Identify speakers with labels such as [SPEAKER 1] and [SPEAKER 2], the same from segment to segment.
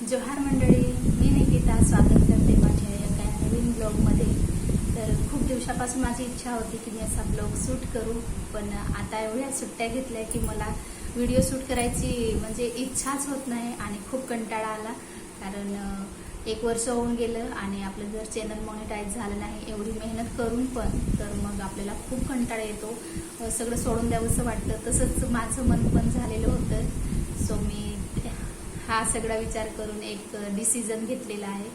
[SPEAKER 1] जोहार मंडळी, मी निकिता स्वागत करते माझ्या या काय नवीन ब्लॉगमध्ये। तर खूप दिवसापासून माझी इच्छा होती की मी असा ब्लॉग शूट करू, पण आता एवढ्या सुट्ट्या घेतल्या की मला व्हिडिओ शूट करायची म्हणजे इच्छाच होत नाही आणि खूप कंटाळा आला। कारण 1 वर्ष होऊन गेलं आणि आपलं जर चॅनल मॉनिटाईज झालं नाही एवढी मेहनत करून पण, तर मग आपल्याला खूप कंटाळा येतो, सगळं सोडून द्यावंसं वाटतं। तसंच माझं मन पण झालेलं होतं। सो मी हा सगळा विचार करून एक डिसिजन घेतलेला आहे।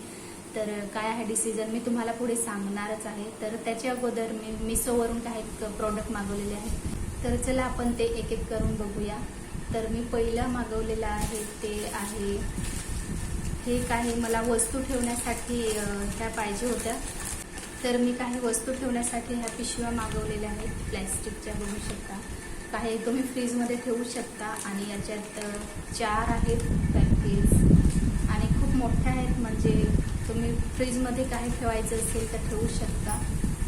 [SPEAKER 1] तर काय आहे डिसिजन मी तुम्हाला पुढे सांगणारच आहे। तर त्याच्या अगोदर मी मिशोवरून काही प्रोडक्ट मागवलेले आहेत, तर चला आपण ते एक एक करून बघूया। तर मी पहिला मागवलेला आहे ते आहे हे काही मला वस्तू ठेवण्यासाठी ह्या पाहिजे होत्या। तर मी काही वस्तू ठेवण्यासाठी ह्या पिशव्या मागवलेल्या आहेत प्लॅस्टिकच्या, बघू शकता। काही तुम्ही फ्रीजमध्ये ठेवू शकता आणि याच्यात 4 आहेत पॅकेज आणि खूप मोठ्या आहेत, म्हणजे तुम्ही फ्रीजमध्ये काही ठेवायचं असेल तर ठेवू शकता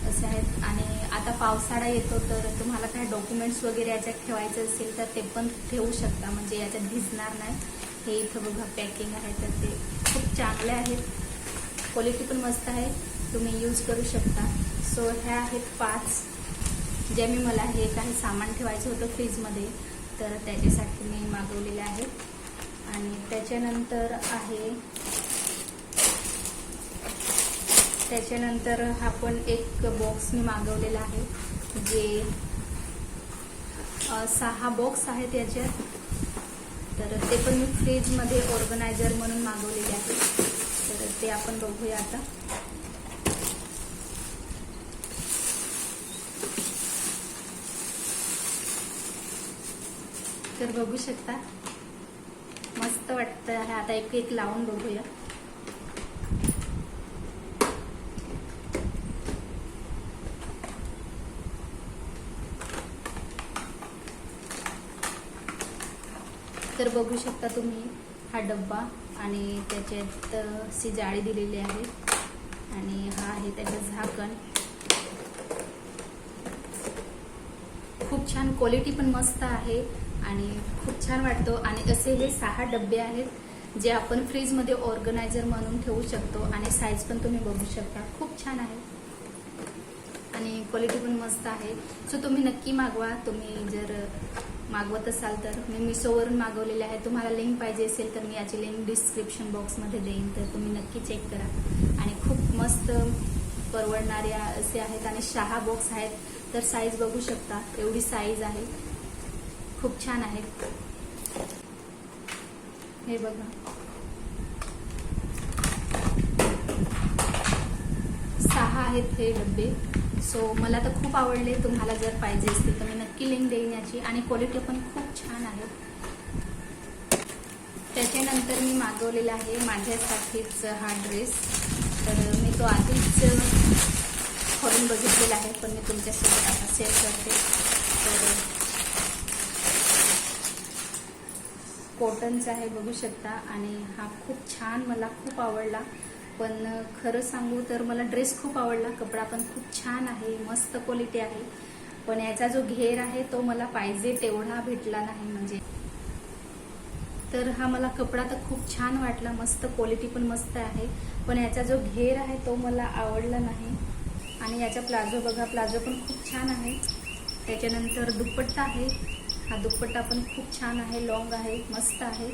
[SPEAKER 1] असे आहेत। आणि आता पावसाळा येतो तर तुम्हाला काही डॉक्युमेंट्स वगैरे याच्यात ठेवायचं असेल तर ते पण ठेवू शकता, म्हणजे याच्यात भिजणार नाही। हे इथं बघा पॅकिंग आहे, तर ते खूप चांगले आहेत, क्वालिटी पण मस्त आहे, तुम्ही यूज करू शकता। सो ह्या आहेत 5 जे मी मला हे काही सामान ठेवायचं होतं फ्रीजमध्ये, तर त्याच्यासाठी मी मागवलेले आहेत। आणि त्याच्यानंतर हा पण एक बॉक्स मी मागवलेला आहे, जे 6 बॉक्स आहेत याच्यात। तर ते पण मी फ्रीजमध्ये ऑर्गनायझर म्हणून मागवलेले आहेत, तर ते आपण बघूया आता। तर बघू शकता, मस्त वाटतं आहे। आता एक एक लावून बघूया। तर बघू शकता तुम्ही हा डब्बा आणि त्याच्यात सी जाळी दिलेली आहे आणि हा आहे त्याचं झाकण। खूप छान, क्वालिटी पण मस्त आहे आणि खूप छान वाटतो। आणि असे हे 6 डब्बे आहेत जे आपण फ्रीजमध्ये ऑर्गनायझर म्हणून ठेवू शकतो आणि साईज पण तुम्ही बघू शकता, खूप छान आहे आणि क्वालिटी पण मस्त आहे। सो तुम्ही नक्की मागवा, तुम्ही जर मागवत असाल तर। मी मिशोवरून मागवलेले आहे, तुम्हाला लिंक पाहिजे असेल तर मी याची लिंक डिस्क्रिप्शन बॉक्समध्ये देईन, तर तुम्ही नक्की चेक करा। आणि खूप मस्त परवडणारे असे आहेत आणि 6 बॉक्स आहेत, तर साईज बघू शकता, एवढी साईज आहे, खूप छान आहे। हे बघा, 6 आहेत हे डब्बे। सो मला तर खूप आवडले, तुम्हाला जर पाहिजे असतील तर मी नक्की लिंक देईन याची, आणि क्वालिटी पण खूप छान आहे। त्याच्यानंतर मी मागवलेला आहे माझ्यासाठीच हा ड्रेस, तर मी तो आधीच खोलून बघितलेला आहे, पण मी तुमच्यासोबत आता शेअर करते। तर कॉटनचा आहे, बघू शकता, आणि हा खूप छान, मला खूप आवडला। पण खरं सांगू तर मला ड्रेस खूप आवडला, कपडा पण खूप छान आहे, मस्त क्वालिटी आहे, पण याचा जो घेर आहे तो मला पाहिजे तेवढा भेटला नाही। म्हणजे तर हा मला कपडा तर खूप छान वाटला, मस्त क्वालिटी पण मस्त आहे, पण याचा जो घेर आहे तो मला आवडला नाही। आणि याचा प्लाझो बघा, प्लाझो पण खूप छान आहे। त्याच्यानंतर दुपट्टा आहे, हा दुपट्टा पण खूप छान आहे, लॉंग आहे, मस्त आहे,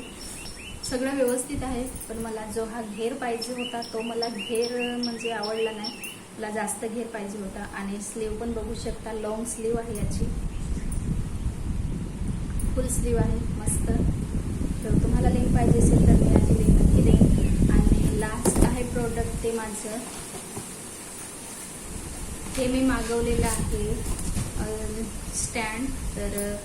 [SPEAKER 1] सगळं व्यवस्थित आहे। पण मला जो हा घेर पाहिजे होता तो मला घेर म्हणजे आवडला नाही, मला जास्त घेर पाहिजे होता। आणि स्लीव पण बघू शकता, लॉंग स्लीव आहे याची, फुल स्लीव आहे, मस्त। तर तुम्हाला लिंक पाहिजे असेल तर मी याची लिंक नक्की देईन। आणि लास्ट आहे प्रोडक्ट ते माझं, हे मी मागवलेलं आहे स्टँड। तर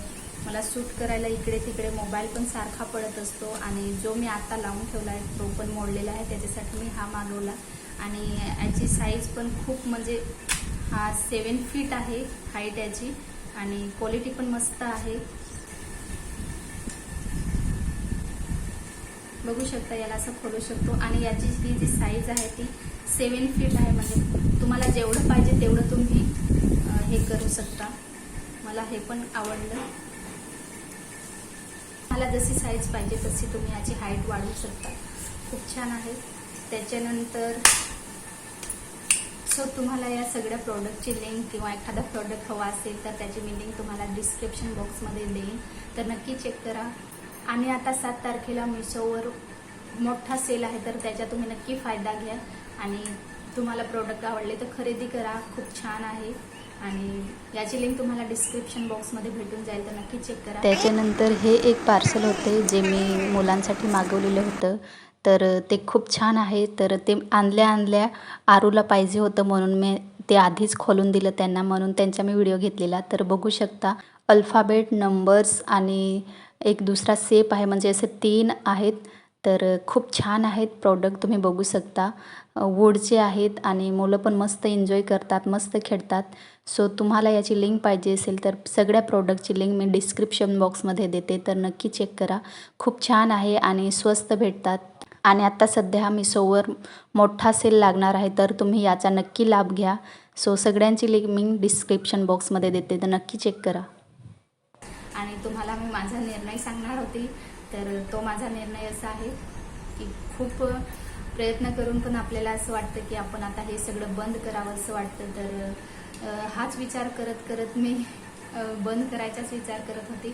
[SPEAKER 1] मला शूट करायला इकडे तिकडे मोबाईल पण सारखा पडत असतो, आणि जो मी आता लावून ठेवला आहे तो पण मोडलेला आहे, त्याच्यासाठी मी हा मागवला। आणि याची साईज पण खूप, म्हणजे हा 7 फीट आहे हाईट याची, आणि क्वालिटी पण मस्त आहे, बघू शकता। याला असं खोलू शकतो आणि याची ही जी साईज आहे ती 7 फीट आहे, म्हणजे तुम्हाला जेवढं पाहिजे तेवढं तुम्ही हे करू शकता। मला हे पण आवडलं, मला जशी साईज पाहिजे तशी तुम्ही याची हाईट वाढवू शकता। खूप छान आहे. त्याच्यानंतर सो तुम्हाला या सगळ्या प्रोडक्टची लिंक किंवा एखादा प्रोडक्ट हवा असेल तर त्याची मी लिंक तुम्हाला डिस्क्रिप्शन बॉक्समध्ये देईन, तर नक्की चेक करा. आणि आता 7 तारखेला मिशोवर मोठा सेल आहे, तर त्याचा तुम्ही नक्की फायदा घ्या. आणि तुम्हाला प्रोडक्ट आवडले तर खरेदी करा, खूप छान आहे. आणि याची लिंक तुम्हाला डिस्क्रिप्शन बॉक्समध्ये भेटून जाईल, तर नक्की चेक करा. त्याच्यानंतर हे एक पार्सल होते जे मी मुलांसाठी मागवलेलं होतं, तर ते खूप छान आहे. तर ते आणल्या आरूला पाहिजे होतं म्हणून मी ते आधीच खोलून दिलं त्यांना, म्हणून त्यांचा मी व्हिडिओ घेतलेला. तर बघू शकता अल्फाबेट, नंबर्स आणि एक दुसरा शेप आहे, म्हणजे असे 3 आहेत. तर खूप छान आहेत प्रोडक्ट, तुम्ही बघू शकता. वूडचे आहेत आणि मुलं पण मस्त एन्जॉय करतात, मस्त खेळतात. सो तुम्हाला याची लिंक पाहिजे असेल तर सगळ्या प्रोडक्टची लिंक मी डिस्क्रिप्शन बॉक्समध्ये देते, तर नक्की चेक करा. खूप छान आहे आणि स्वस्त भेटतात. आणि आत्ता सध्या मिशोवर मोठा सेल लागणार आहे, तर तुम्ही याचा नक्की लाभ घ्या. सो सगळ्यांची लिंक मी डिस्क्रिप्शन बॉक्समध्ये देते, तर नक्की चेक करा. आणि तुम्हाला मी माझा निर्णय सांगणार होती, तर तो माझा निर्णय असा आहे की खूप प्रयत्न करून पण आपल्याला असं वाटतं की आपण आता हे सगळं बंद करावं असं वाटतं. तर हाच विचार करत करत मी बंद करायचाच विचार करत होती.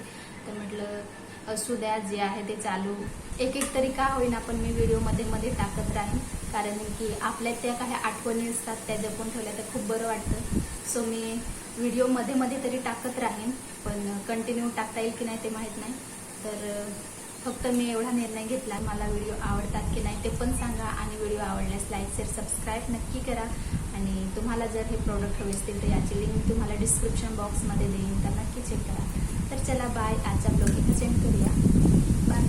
[SPEAKER 1] तर म्हटलं असू द्या, जे आहे ते चालू एक तरी का होईना पण मी व्हिडिओमध्ये मध्ये टाकत राहीन, कारण की आपल्या त्या काही आठवणी असतात त्या जपून ठेवल्या तर खूप बरं वाटतं. सो मी व्हिडिओ मध्ये तरी टाकत राहीन, पण कंटिन्यू टाकता येईल की नाही ते माहीत नाही. तर फक्त मी एवढा निर्णय घेतला. मला व्हिडिओ आवडतात की नाही ते पण सांगा, आणि व्हिडिओ आवडल्यास लाईक, शेअर, सबस्क्राईब नक्की करा. आणि तुम्हाला जर हे प्रोडक्ट हवे असतील तर याची लिंक तुम्हाला डिस्क्रिप्शन बॉक्समध्ये देईन, तर नक्की चेक करा. तर चला बाय, आजचा ब्लॉग इथं सेंड करूया. बाय.